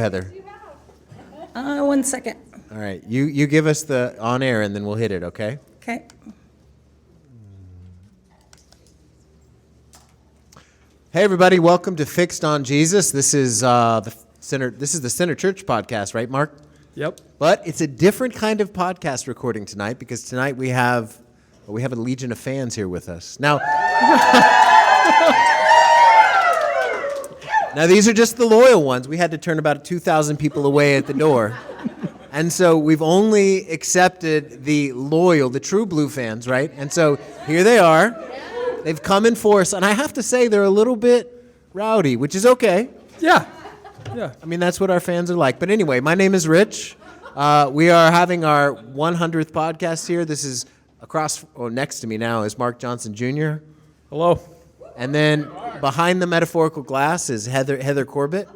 Heather. 1 second. All right, you give us the on air and then we'll hit it, okay? Okay. Hey everybody, welcome to Fixed on Jesus. This is the Center Church podcast, right, Mark? Yep. But it's a different kind of podcast recording tonight because tonight we have a legion of fans here with us. Now, now these are just the loyal ones. We had to turn about 2,000 people away at the door. And so we've only accepted the loyal, the true Blue fans, right? And so here they are. They've come in force, and I have to say they're a little bit rowdy, which is okay. Yeah. I mean, that's what our fans are like. But anyway, my name is Rich. We are having our 100th podcast here. This is next to me now is Mark Johnson Jr. Hello. And then behind the metaphorical glass is Heather Corbitt.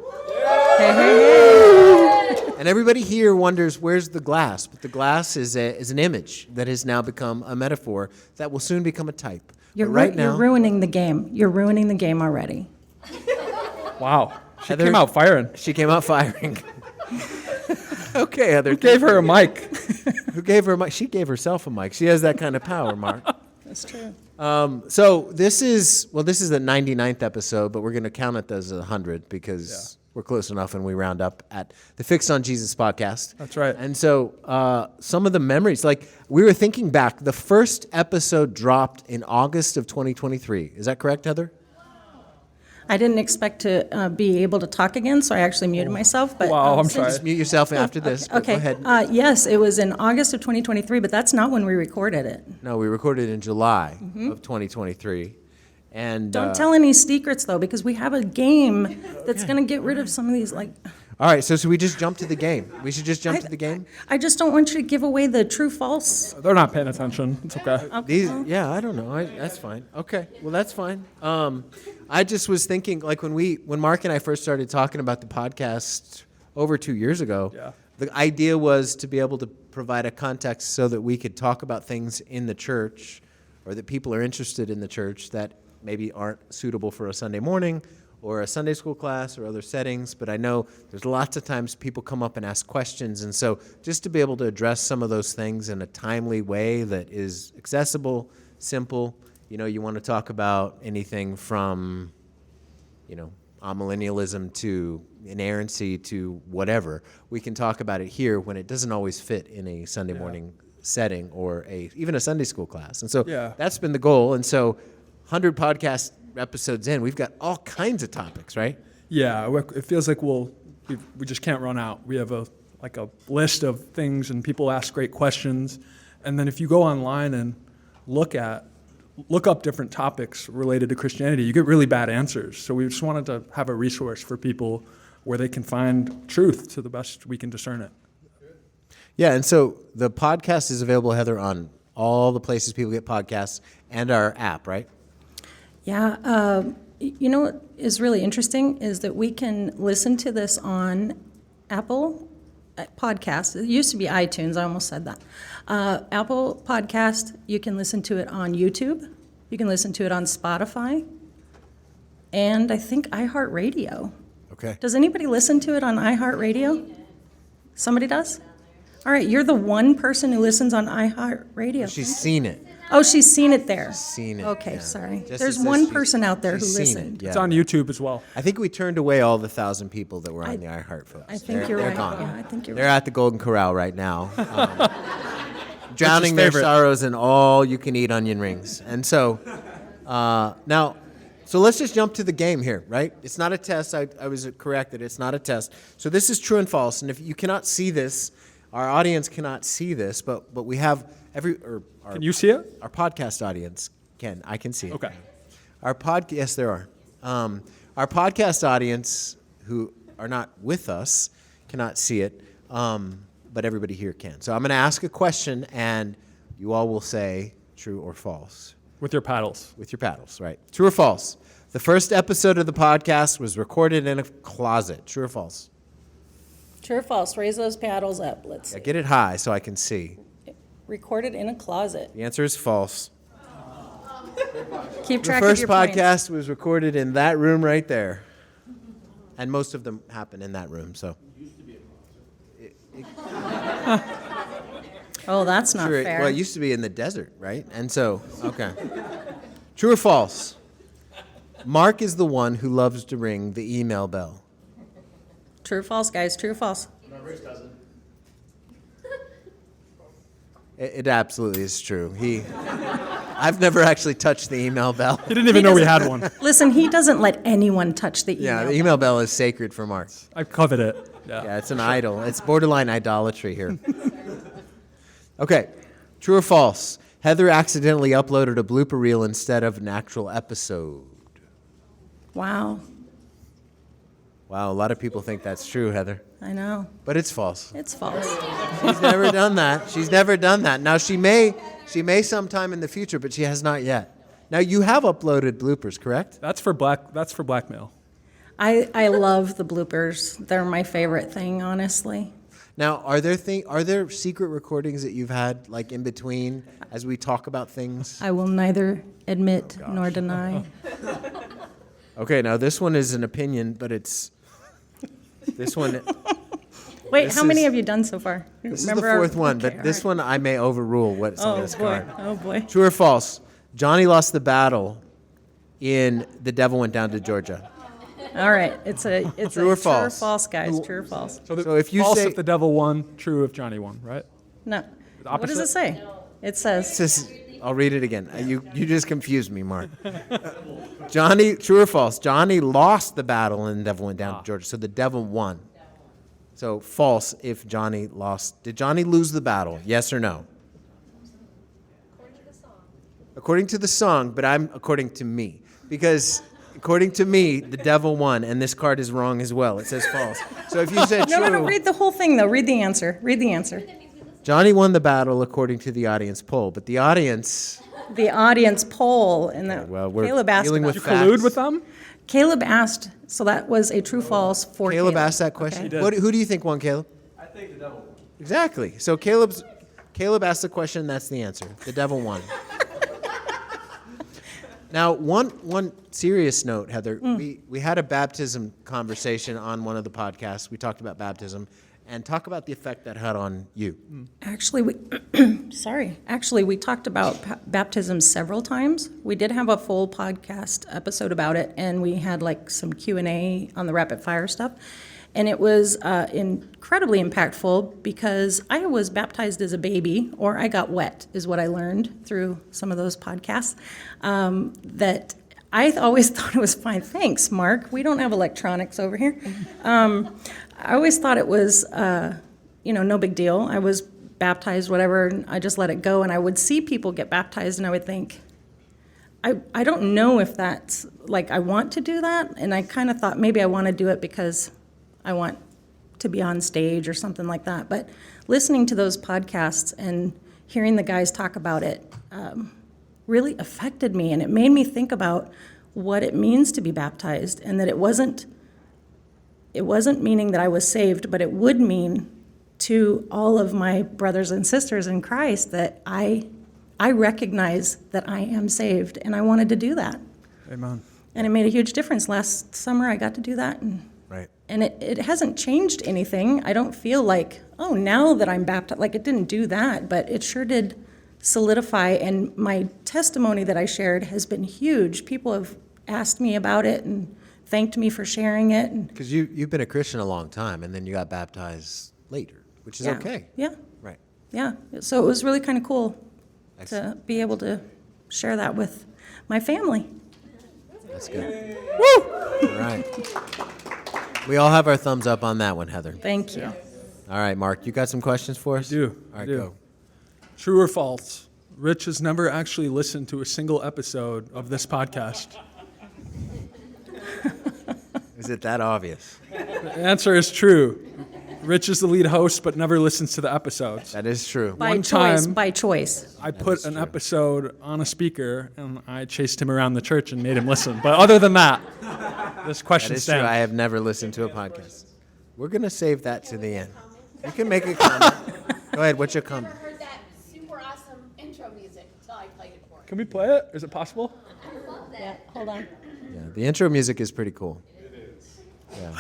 And everybody here wonders, where's the glass? But the glass is an image that has now become a metaphor that will soon become a type. You're ruining the game. You're ruining the game already. Wow. She came out firing. She came out firing. Okay, Heather. Who gave her a mic? Who gave her a mic? She gave herself a mic. She has that kind of power, Mark. That's true. So this is the 99th episode, but we're going to count it as 100 because we're close enough and we round up at the Fixed on Jesus podcast. That's right. And so some of the memories, like we were thinking back, the first episode dropped in August of 2023. Is that correct, Heather? I didn't expect to be able to talk again, so I actually muted myself. But Wow, I'm sorry. Just mute yourself after this. but Okay. Go ahead. Yes, it was in August of 2023, but that's not when we recorded it. No, we recorded in July of 2023. And Don't tell any secrets, though, because we have a game that's going to get rid of some of these, like... all right, so should we just jump to the game? We should just jump to the game? I just don't want you to give away the true-false. They're not paying attention. It's okay. I don't know. That's fine. Okay, well, that's fine. I just was thinking, like when Mark and I first started talking about the podcast over 2 years ago, the idea was to be able to provide a context so that we could talk about things in the church or that people are interested in the church that maybe aren't suitable for a Sunday morning or a Sunday school class or other settings, but I know there's lots of times people come up and ask questions, and so just to be able to address some of those things in a timely way that is accessible, simple, you want to talk about anything from, amillennialism to inerrancy to whatever. We can talk about it here when it doesn't always fit in a Sunday morning setting or even a Sunday school class. And so that's been the goal, and so 100 podcast episodes in, we've got all kinds of topics, right? Yeah, it feels like we just can't run out. We have a list of things, and people ask great questions. And then if you go online and look up different topics related to Christianity, you get really bad answers. So we just wanted to have a resource for people where they can find truth to the best we can discern it. Yeah, and so the podcast is available, Heather, on all the places people get podcasts and our app, right? Yeah, what is really interesting is that we can listen to this on Apple Podcasts. It used to be iTunes, I almost said that. Apple Podcast, you can listen to it on YouTube. You can listen to it on Spotify. And I think iHeartRadio. Okay. Does anybody listen to it on iHeartRadio? Somebody does? All right, you're the one person who listens on iHeartRadio. She's seen it. Oh, she's seen it there. She's seen it. Okay, yeah. sorry. Just There's as one she's- person out there who she's seen listened. it, yeah. It's on YouTube as well. I think we turned away all the 1,000 people that were on the iHeart folks. I think you're They're right. gone. Yeah, I think you're They're right. at the Golden Corral right now, drowning their favorite? sorrows in all-you-can-eat onion rings. And so so let's just jump to the game here, right? It's not a test. I was corrected. It's not a test. So this is true and false. And if you cannot see this, our audience cannot see this, but we have Can you see it? our podcast audience can. I can see it. Okay. Yes, there are. Our podcast audience who are not with us cannot see it, but everybody here can. So I'm going to ask a question, and you all will say true or false. With your paddles. With your paddles, right? True or false? The first episode of the podcast was recorded in a closet. True or false? True or false? Raise those paddles up. Let's see. Get it high so I can see. Recorded in a closet. The answer is false. Keep The track first of your points. podcast was recorded in that room right there. And most of them happen in that room, so. Oh, that's not Sure, fair. well, it used to be in the desert, right? And so, okay. True or false? Mark is the one who loves to ring the email bell. True or false, guys? True or false? It absolutely is true. I've never actually touched the email bell. He didn't even know we had one. Listen, he doesn't let anyone touch the email. Yeah, the email bell is sacred for Mark. I covet it. Yeah, it's an idol. It's borderline idolatry here. Okay, true or false? Heather accidentally uploaded a blooper reel instead of an actual episode. Wow, Wow, a lot of people think that's true, Heather. I know. But it's false. It's false. She's never done that. She's never done that. Now, she may sometime in the future, but she has not yet. Now, you have uploaded bloopers, correct? That's for blackmail. I love the bloopers. They're my favorite thing, honestly. Now, are there secret recordings that you've had, like, in between as we talk about things? I will neither admit nor deny. Okay, now this one is an opinion, but this one. Wait, This how many is- have you done so far? This is the fourth one, but this one I may overrule what's on this card. Oh boy. True or false? Johnny lost the battle in The Devil Went Down to Georgia. All right, it's True or a true or false? false, guys. True or false? So if you false say- if the devil won, true if Johnny won, right? No. What does opposite? it say? It says I'll read it again. You just confused me, Mark. Johnny, true or false? Johnny lost the battle and the devil went down to Georgia, so the devil won. So false if Johnny lost. Did Johnny lose the battle? Yes or no? According to the song, but I'm according to me. Because according to me, the devil won, and this card is wrong as well. It says false. So if you said true, no. Read the whole thing though. Read the answer. Read the answer. Johnny won the battle according to the audience poll, but the audience, The audience poll and the well, we're Caleb asked dealing about with You collude facts. with them? Caleb asked, so that was a true false for Caleb asked that question. Okay. Who do you think won, Caleb? I think the devil won. Exactly. So Caleb asked the question. That's the answer. The devil won. Now, one serious note, Heather. We had a baptism conversation on one of the podcasts. We talked about baptism and talk about the effect that had on you. Actually, we talked about baptism several times. We did have a full podcast episode about it, and we had like some Q&A on the rapid fire stuff. And it was incredibly impactful because I was baptized as a baby, or I got wet, is what I learned through some of those podcasts. That I always thought it was fine. Thanks, Mark. We don't have electronics over here. I always thought it was, no big deal. I was baptized, whatever, and I just let it go. And I would see people get baptized, and I would think, I don't know if that's, like, I want to do that. And I kind of thought maybe I want to do it because I want to be on stage or something like that. But listening to those podcasts and hearing the guys talk about it really affected me. And it made me think about what it means to be baptized, and that it wasn't meaning that I was saved, but it would mean to all of my brothers and sisters in Christ that I recognize that I am saved, and I wanted to do that. Amen. And it made a huge difference. Last summer, I got to do that, Right. and it hasn't changed anything. I don't feel like, oh, now that I'm baptized, like it didn't do that, but it sure did solidify, and my testimony that I shared has been huge. People have asked me about it and thanked me for sharing it. And Because you've been a Christian a long time, and then you got baptized later, which is yeah. okay. Yeah, Right. yeah. So it was really kind of cool to Excellent. be able to share that with my family. That's good. Woo! All right. We all have our thumbs up on that one, Heather. Thank you. All right, Mark, you got some questions for us? I do. All right, I do. go. True or false? Rich has never actually listened to a single episode of this podcast. Is it that obvious? The answer is true. Rich is the lead host, but never listens to the episodes. That is true. By One choice, time- by choice. I put an episode on a speaker, and I chased him around the church and made him listen. But other than that, this That question is true. I stands. have never listened to a podcast. We're going to save that to the end. You can make a comment. Go ahead. What's your comment? Never heard that super awesome intro music until I played it for you. Can we play it? Is it possible? Yeah, hold on. Yeah, the intro music is pretty cool. It is. Yeah.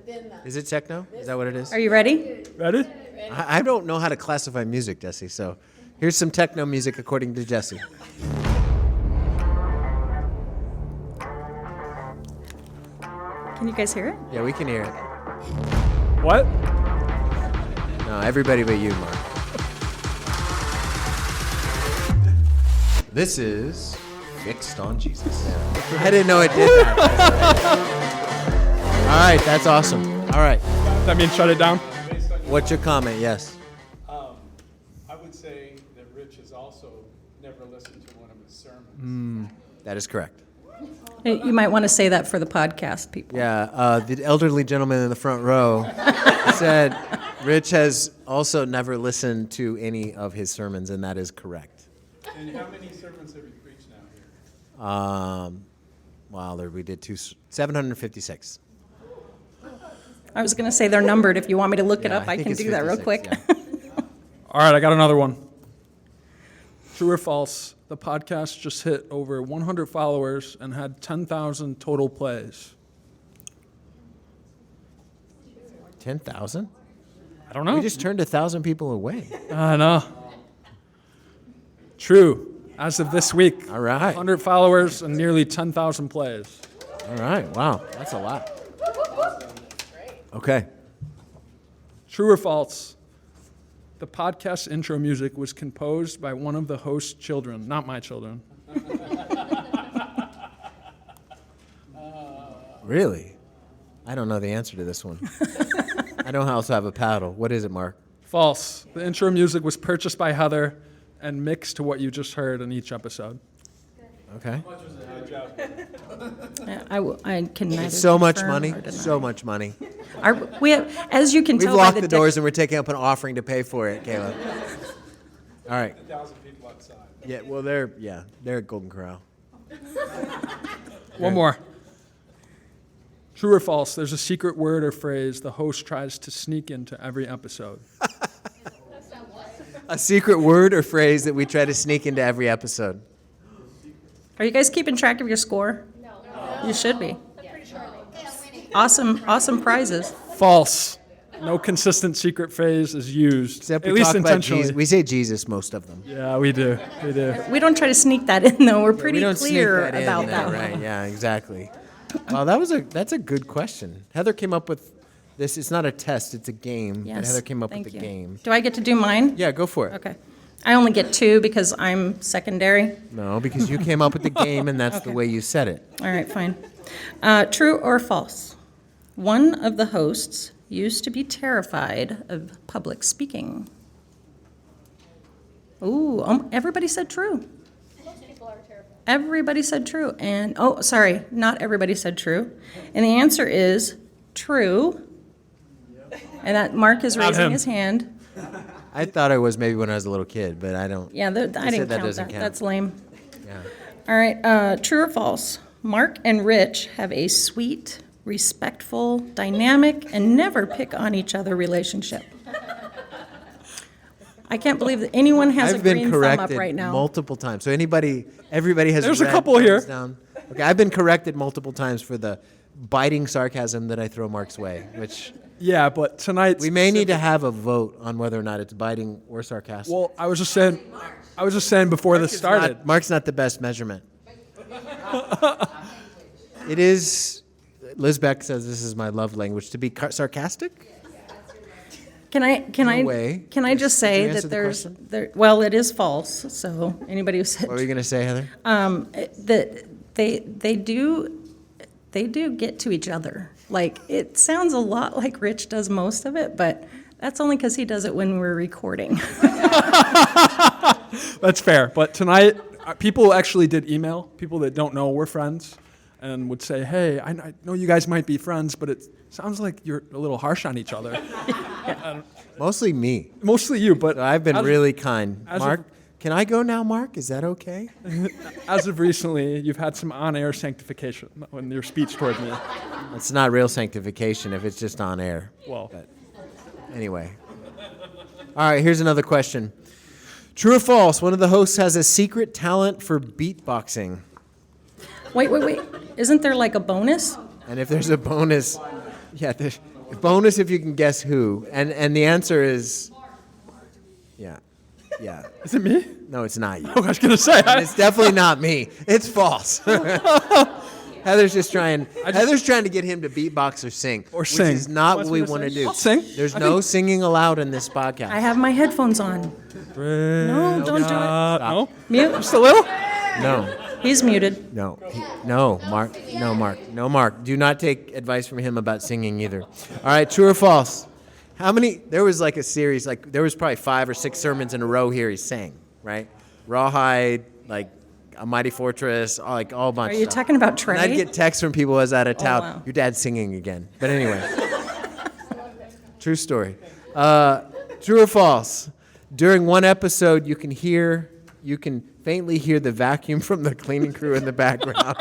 but then Is it techno? Is that what it is? Are you ready? Ready? I don't know how to classify music, Jesse. So here's some techno music according to Jesse. Can you guys hear it? Yeah, we can hear it. What? No, everybody but you, Mark. This is Fixed on Jesus. I didn't know it did that. All right, that's awesome. All right, That means shut it down? what's your comment? Yes. I would say that Rich has also never listened to one of his sermons. That is correct. You might want to say that for the podcast people. Yeah, the elderly gentleman in the front row said Rich has also never listened to any of his sermons, and that is correct. And how many sermons have you preached now here? Wow, we did 756. I was going to say they're numbered. If you want me to look it Yeah, up, I think can it's do that real 56, quick. yeah. All right, I got another one. True or false? The podcast just hit over 100 followers and had 10,000 total plays. 10,000? I don't know. We just turned 1,000 people away. I know. True. As of this week, All right. 100 followers and nearly 10,000 plays. All right. Wow, that's a lot. Okay. True or false? The podcast intro music was composed by one of the host's children, not my children. Really? I don't know the answer to this one. I don't also have a paddle. What is it, Mark? False. The intro music was purchased by Heather and mixed to what you just heard in each episode. Okay. I can neither It's so much confirm money. or deny. So much money. We have, as you can We've tell by locked the the doors and we're taking up an offering to pay for it, Caleb. All right. 1,000 people outside. Yeah. Well, they're at Golden Corral. One more. True or false? There's a secret word or phrase the host tries to sneak into every episode. A secret word or phrase that we try to sneak into every episode. Are you guys keeping track of your score? No. You should be. winning. Awesome prizes. False. No consistent secret phrase is used, Except at we least talk about intentionally. Jesus. We say Jesus most of them. Yeah, we do. We do. We don't try to sneak that in, though. We're pretty we don't clear sneak that about in, that. Right? Yeah, exactly. Well, that's a good question. Heather came up with this. It's not a test; it's a game. Yes. But Heather came up thank with you. the game. Do I get to do mine? Yeah, go for it. Okay. I only get 2 because I'm secondary. No, because you came up with the game, and that's the Okay. way you said it. All right, fine. True or false? One of the hosts used to be terrified of public speaking. Ooh, everybody said true. Most people are terrified. Everybody said true. And, sorry, not everybody said true. And the answer is true. And that Mark is Not raising him. his hand. I thought I was maybe when I was a little kid, but I don't. Yeah, I said didn't that count doesn't that. count. That's lame. Yeah. All right, true or false? Mark and Rich have a sweet, respectful, dynamic, and never pick on each other relationship. I can't believe that anyone has I've a been green thumb up corrected right now. multiple times. So everybody has. There's a red couple here. thumbs down. Okay, I've been corrected multiple times for the biting sarcasm that I throw Mark's way, which Yeah, but tonight we may need to have a vote on whether or not it's biting or sarcastic. Well, I was just saying before this started. Mark's not the best measurement. It is. Liz Beck says this is my love language. To be sarcastic? Can I way. can I just Did you say answer that the there's question? well, it is false. So anybody who said What were you going to say, Heather? that they do get to each other. Like, it sounds a lot like Rich does most of it, but that's only because he does it when we're recording. That's fair. But tonight, people actually did email, people that don't know we're friends, and would say, hey, I know you guys might be friends, but it sounds like you're a little harsh on each other. Mostly me. Mostly you, but I've been as- really kind. as Mark, of- can I go now, Mark? Is that okay? as of recently, you've had some on-air sanctification in your speech toward me. It's not real sanctification if it's just on air. Well, But anyway. All right, here's another question. True or false? One of the hosts has a secret talent for beatboxing. Wait. Isn't there like a bonus? And if there's a bonus, yeah, Bonus if you can guess who. And the answer is, yeah. Is it me? No, it's not you. I was going to say. And it's definitely not me. It's false. Heather's just trying. Heather's trying to get him to beatbox or sing. Or sing. Which is not Wants what we me to want to sing? do. I'll sing. There's no singing allowed in this podcast. I have my headphones on. No, don't do it. No? Mute. Just a little? No. He's muted. No, Mark. No, Mark. Do not take advice from him about singing either. All right, true or false? How many? There was like a series, like there was probably 5 or 6 sermons in a row here he sang, right? Rawhide, like A Mighty Fortress, like all a bunch. Are you of stuff. talking about Trey? And I'd get texts from people as out of town. wow. Your dad's singing again. But anyway, true story. True or false? During one episode, you can faintly hear the vacuum from the cleaning crew in the background.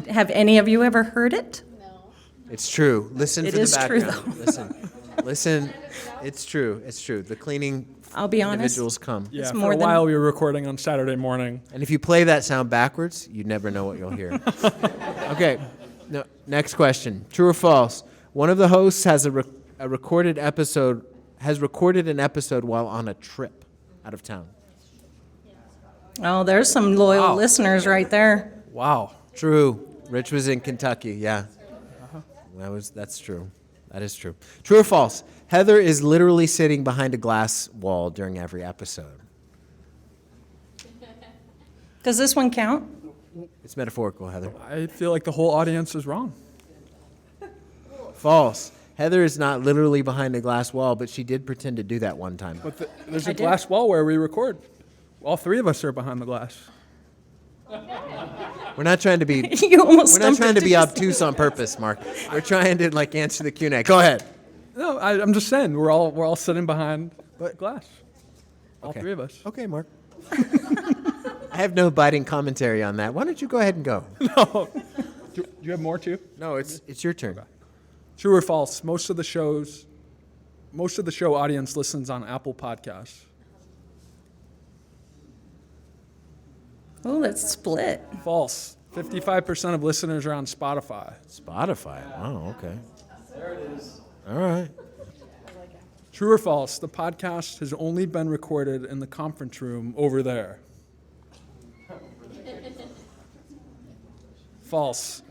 Have any of you ever heard it? No. It's true. Listen It for the is true, background. Listen. It's true. The cleaning I'll be honest. individuals come. Yeah, for more a than- while we were recording on Saturday morning. And if you play that sound backwards, you never know what you'll hear. Okay. No, next question. True or false? One of the hosts has recorded an episode while on a trip out of town. Oh, there's some loyal Wow. listeners right there. Wow. True. Rich was in Kentucky. Yeah. That's true. That is true. True or false? Heather is literally sitting behind a glass wall during every episode. Does this one count? It's metaphorical, Heather. I feel like the whole audience is wrong. False. Heather is not literally behind a glass wall, but she did pretend to do that one time. But there's I a did. glass wall where we record. All 3 of us are behind the glass. We're not trying to be You almost we're not stumped trying to it, be didn't you? obtuse on purpose, Mark. We're trying to answer the Q&A. Go ahead. No, I'm just saying we're all sitting behind glass. All Okay. 3 of us. Okay, Mark. I have no biting commentary on that. Why don't you go ahead and go? No. Do you have more too? No, it's your turn. True or false? Most of the show audience listens on Apple Podcasts. Oh, that's split. False. 55% of listeners are on Spotify. Spotify. Oh, okay. There it is. All right. True or false? The podcast has only been recorded in the conference room over there. False.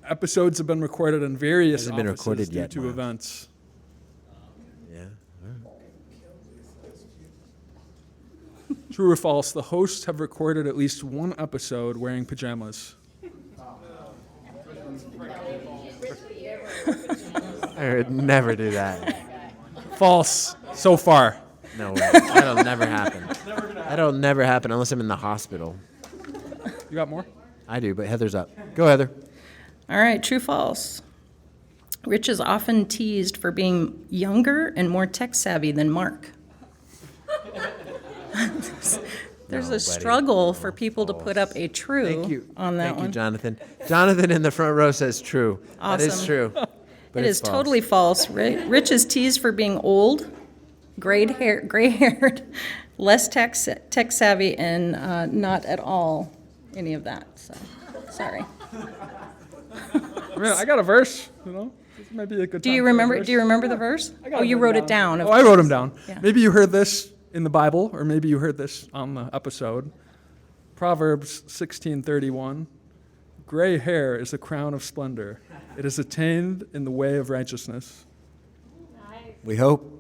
Episodes have been recorded in various Hasn't been offices recorded due yet, to Mark. events. Yeah. True or false? The hosts have recorded at least one episode wearing pajamas. I would never do that. False. So far. No way. That'll never happen. That'll never happen unless I'm in the hospital. You got more? I do, but Heather's up. Go, Heather. All right, true, false. Rich is often teased for being younger and more tech savvy than Mark. There's a struggle for people to put up a true Thank you. on that Thank one. you, Jonathan. Jonathan in the front row says true. That is Awesome. true. But It it's is false. totally false. Rich is teased for being old, gray-haired, less tech savvy, and not at all any of that. So, sorry. I mean, I got a verse, you know? This might be a good Do time you for a remember? verse. Do you remember the verse? I got Oh, you wrote it down. Oh, I wrote them down. Yeah. Maybe you heard this in the Bible, or maybe you heard this on the episode. Proverbs 16:31. Gray hair is a crown of splendor. It is attained in the way of righteousness. We hope.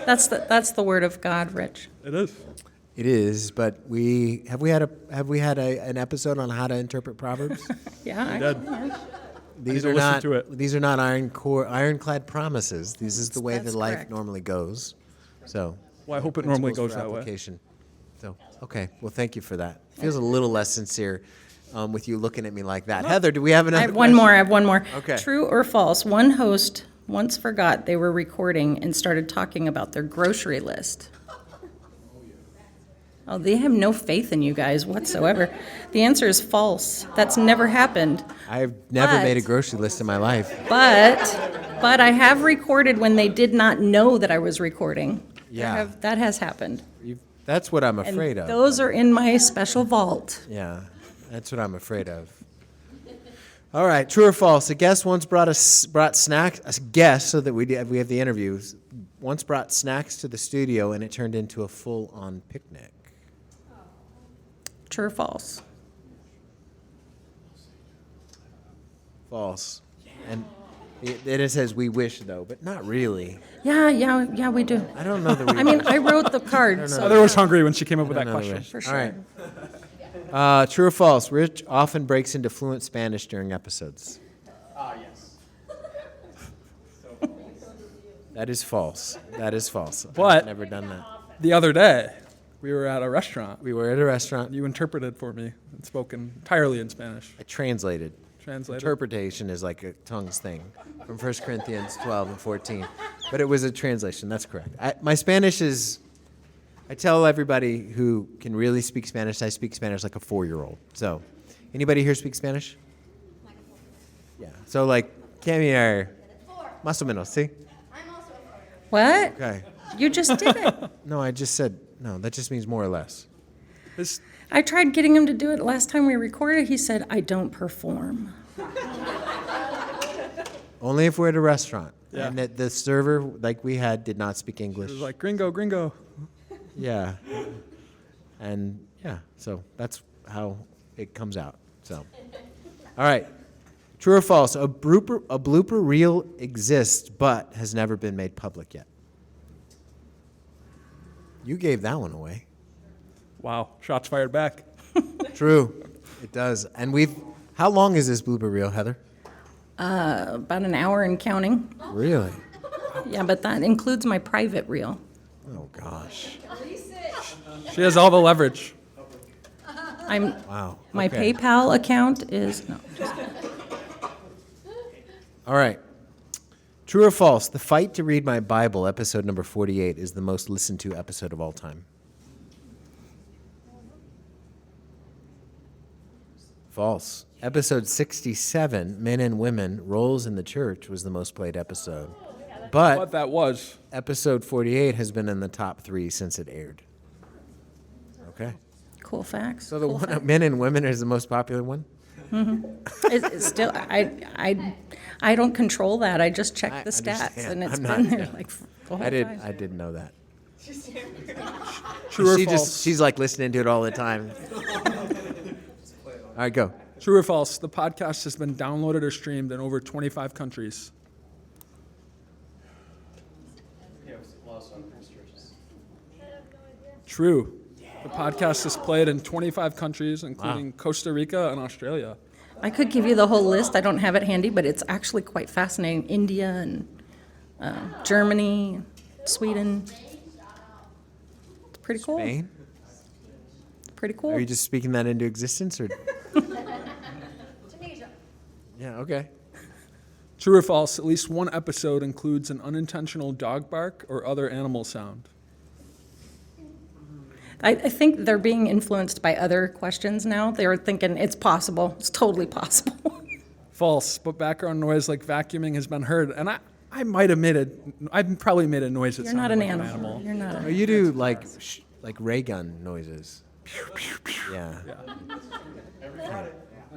That's the word of God, Rich. It is. It is, but have we had an episode on how to interpret Proverbs? Yeah. Did. These to are listen not to it. these are not ironclad promises. This is the way That's that life correct. normally goes. So, Well, I hope it normally principles goes for that way. application. So, okay. Well, thank you for that. Feels a little less sincere with you looking at me like that. Heather, do we have another? I have one more. I have one more. Okay. True or false? One host once forgot they were recording and started talking about their grocery list. Oh, they have no faith in you guys whatsoever. The answer is false. That's never happened. I've never But- made a grocery list in my life. But I have recorded when they did not know that I was recording. Yeah. That has happened. That's what I'm And afraid of. those are in my special vault. Yeah. That's what I'm afraid of. All right, true or false? A guest once brought snacks. A guest, so that we have the interviews. Once brought snacks to the studio, and it turned into a full-on picnic. True or false? False. And it says we wish though, but not really. Yeah, we do. I don't know that we. I mean, I wrote the card, so Heather was hungry when she came up with that know the question. wish. for All sure. right. True or false? Rich often breaks into fluent Spanish during episodes. Yes. That is false. That is false. But- I've never done that. The other day, we were at a restaurant. We were at a restaurant. You interpreted for me and spoken entirely in Spanish. I translated. Translated. Interpretation is like a tongues thing from 1 Corinthians 12 and 14. But it was a translation. That's correct. My Spanish is, I tell everybody who can really speak Spanish, I speak Spanish like a 4-year-old. So, anybody here speak Spanish? Yeah. So, like, come here. Más o menos, see? What? Okay. You just did it. No, I just said, no, that just means more or less. This, I tried getting him to do it last time we recorded. He said, I don't perform. Only if we're at a restaurant. Yeah. And that the server, like we had, did not speak English. it was like, gringo. Yeah. And yeah, so that's how it comes out. So, all right. True or false? A blooper reel exists but has never been made public yet. You gave that one away. Wow, shots fired back. True. It does. And how long is this blooper reel, Heather? About an hour and counting. Really? Yeah, but that includes my private reel. Oh, gosh. She has all the leverage. Wow. My Okay. PayPal account is, no. All right. True or false? The Fight to Read My Bible, episode number 48, is the most listened to episode of all time. False. Episode 67, Men and Women, Roles in the Church, was the most played episode. What But that was. episode 48 has been in the top 3 since it aired. Okay. Cool facts. So the cool one, facts. Men and Women is the most popular one? It's still, I don't control that. I just check I the stats, understand. and it's I'm been not- there yeah. like the whole I time. didn't know that. True or false? She's like listening to it all the time. All right, go. True or false? The podcast has been downloaded or streamed in over 25 countries. True. The podcast is played in 25 countries, including Costa Rica and Australia. I could give you the whole list. I don't have it handy, but it's actually quite fascinating. India and Germany, Sweden. It's pretty cool. Spain? Pretty cool. Are you just speaking that into existence, or? Yeah. Okay. True or false? At least one episode includes an unintentional dog bark or other animal sound. I think they're being influenced by other questions now. They're thinking it's possible. It's totally possible. False, but background noise like vacuuming has been heard. And I might have made I've probably made a noise that You're not sounded an like animal. You're not Oh, a. you do like ray gun noises. Yeah.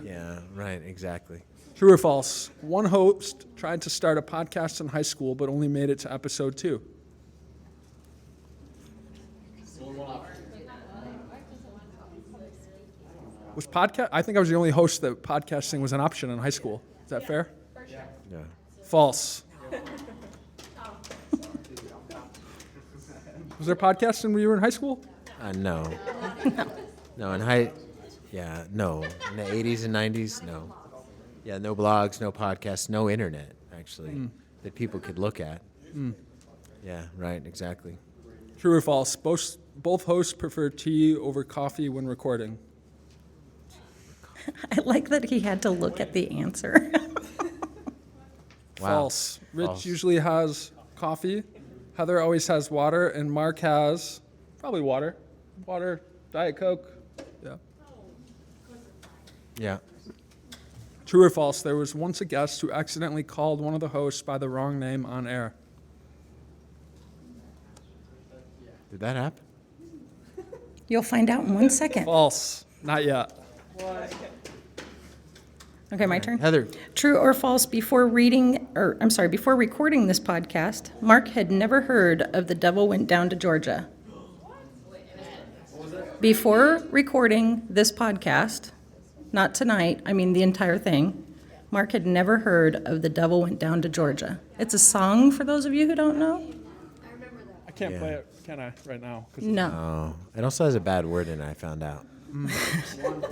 Yeah. Right. Exactly. True or false? One host tried to start a podcast in high school, but only made it to episode 2. Was podcast? I think I was the only host that podcasting was an option in high school. Is that fair? Yeah. False. Was there podcasting when you were in high school? No. No. No. In the 80s and 90s, no. Yeah. No blogs, no podcasts, no internet. Actually, that people could look at. Yeah. Right. Exactly. True or false? Both hosts prefer tea over coffee when recording. I like that he had to look at the answer. Wow. False. Rich False. usually has coffee. Heather always has water, and Mark has probably water. Water, Diet Coke. Yeah. Yeah. True or false? There was once a guest who accidentally called one of the hosts by the wrong name on air. Did that happen? You'll find out in 1 second. False. Not yet. Okay, my turn. Heather, True or false, before recording this podcast, Mark had never heard of The Devil Went Down to Georgia. Before recording this podcast, not tonight, I mean the entire thing, Mark had never heard of The Devil Went Down to Georgia. It's a song for those of you who don't know. I can't Yeah. play it, can I, right now? 'Cause- No. oh, it also has a bad word in it, I found out.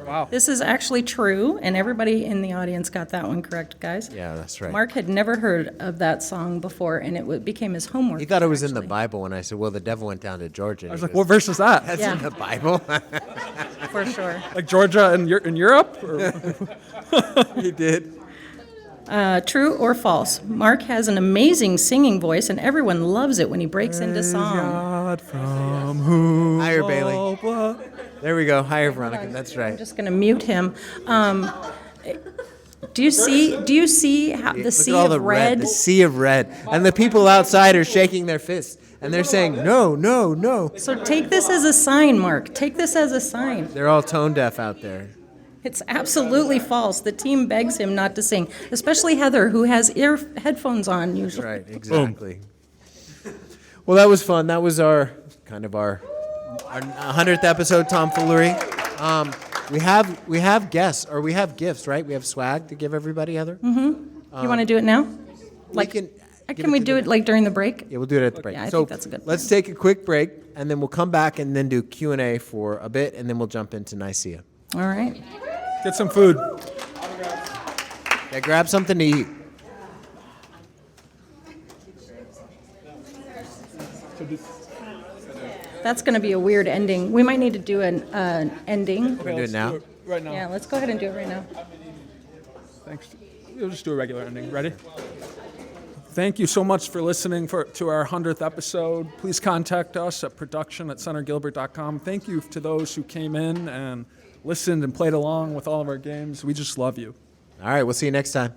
Wow. This is actually true, and everybody in the audience got that one correct, guys. Yeah, that's right. Mark had never heard of that song before, and it became his homework. He thought it was in the actually. Bible when I said, well, the devil went down to Georgia. I was like, what verse is that? That's Yeah. in the Bible? For sure. Like Georgia in Europe? Or- He did. True or false? Mark has an amazing singing voice, and everyone loves it when he breaks into song. God from whom Higher, Bailey. all blood- There we go. Higher, Veronica. That's I'm right. just going to mute him. Do you see how the Look sea at all of the red? The sea of red. And the people outside are shaking their fists. And they're saying, no, no, no. So take this as a sign, Mark. Take this as a sign. They're all tone deaf out there. It's absolutely false. The team begs him not to sing, especially Heather, who has headphones on usually. Right, exactly. Well, that was fun. That was our 100th episode tomfoolery. We have guests, or we have gifts, right? We have swag to give everybody, Heather? You want to do it now? Can Can we do it like during the break? Yeah, we'll do it at the break. Yeah, I So think that's a good let's take a quick break, and then we'll come back and then do Q&A for a bit, and then we'll jump into Nicaea. All right. Get some food. Yeah, grab something to eat. That's going to be a weird ending. We might need to do an ending. We'll do it now. Right now. Yeah, let's go ahead and do it right now. Thanks. We'll just do a regular ending. Ready? Thank you so much for listening to our 100th episode. Please contact us at production@centergilbert.com. Thank you to those who came in and listened and played along with all of our games. We just love you. All right, we'll see you next time.